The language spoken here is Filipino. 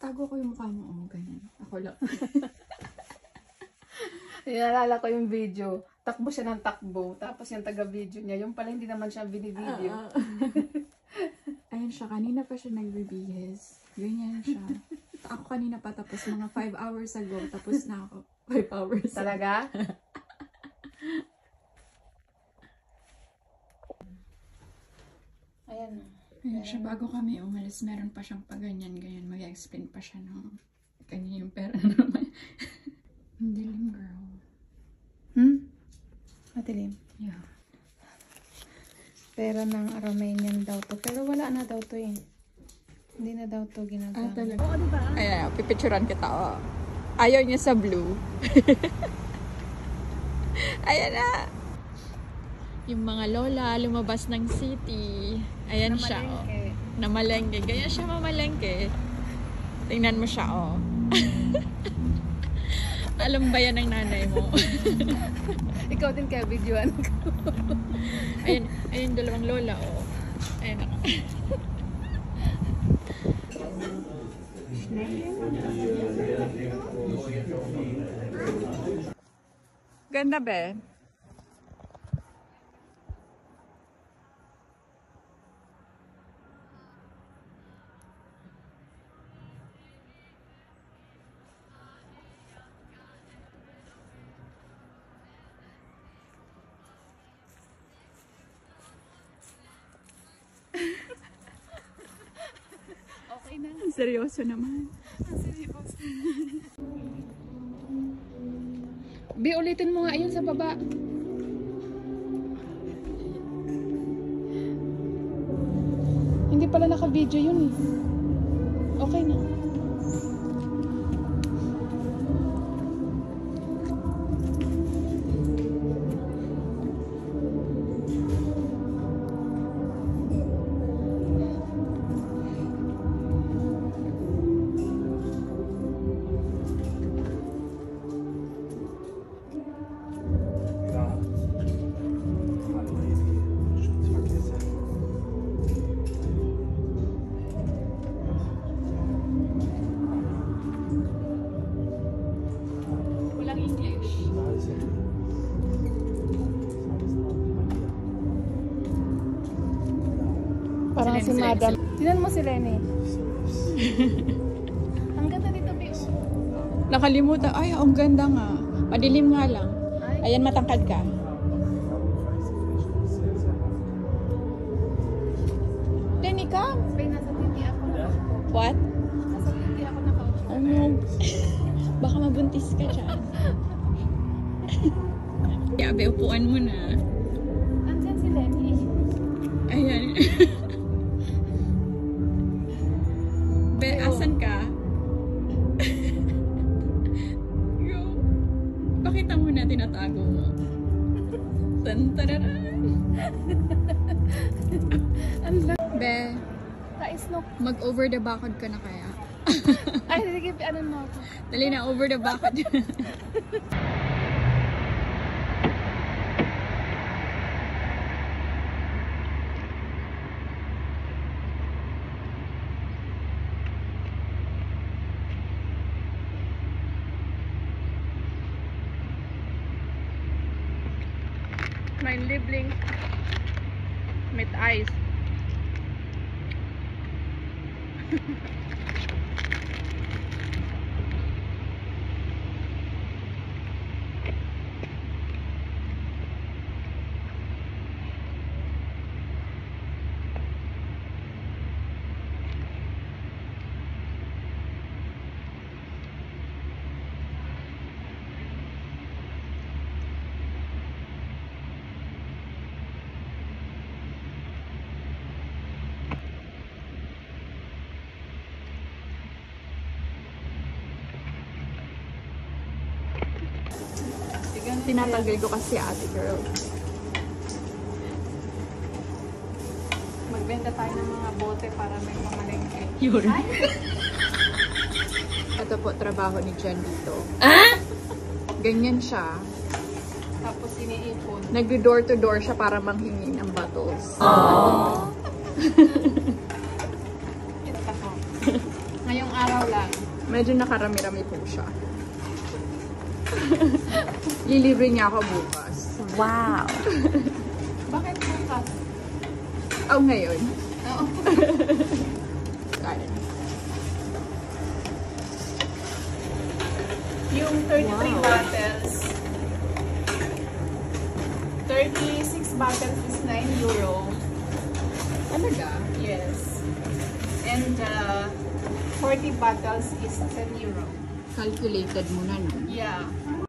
Tago ko yung mukha mo. Oh, ganyan. Ako lang. Naalala ko yung video. Takbo siya ng takbo. Tapos yung taga-video niya. Yung pala hindi naman siya binibideo. Ayun siya. Kanina pa siya nagbibihis. Ganyan siya. Ako kanina pa tapos mga 5 hours ago. Tapos na ako. 5 hours. Talaga? Ayan. Ayun siya. Bago kami umalis, meron pa siyang paganyan-ganyan. Mag-explain pa siya ng ganyan yung pera naman. Hindi lang, girl. Matilim. Yeah. Pera ng Romanian daw to. Pero wala na daw to eh. Hindi na daw to ginagamit. Talaga. Oo, diba? Ayan, pipicturan kita. Oh. Ayaw niya sa blue. Ayan na. Yung mga lola, lumabas ng city. Ayan siya, oh. Namalengke. Ganyan siya mamalengke. Tingnan mo siya, oh. Alam ba yan ng nanay mo? Ikaw din kaya videoan ko. Ayun, ayun dalawang lola, oh. Ayun ako. Ganda be. Okay na. Ang seryoso naman. Ang seryoso. Bi, ulitin mo nga yun sa baba. Hindi pala naka-video yun eh. Okay na. Parang si Madam. Tinan mo si Rene. Ang ganda dito, Bio. Nakalimutan. Ay, ang ganda nga. Madilim nga lang. Ayan, matangkad ka. Lenny ka? Bay, nasa titi ako nakaupo. What? Nasa titi ako nakaupo. Oh no. Baka mabuntis ka dyan. Yabe, upuan mo na. Andyan si Lenny. Ayan. Be, asan ka? Yo. Pakita mo na tinatago mo. Tantararan. Be, Ka-snook. mag-over the bakod ka na kaya? Ay, sige, ano mo ako. Dali na, over the bakod. Mein Liebling mit Eis. Tinatanggal ko kasi ate girl. Magbenta tayo ng mga bote para may mamalengke. Yun. Ito po trabaho ni Jen dito. Ah? Ganyan siya. Tapos iniipon. Nag-door to door siya para manghingi ng bottles. Ito ako. Ngayong araw lang. medyo nakarami-rami po siya. Lilibre niya ako bukas. Wow! Bakit bukas? Oh, ngayon. Oo. Kaya. Yung 33 bottles, 36 bottles is 9 euro. Talaga? Yes. And 40 bottles is 10 euro. Calculated mo na, no? Yeah.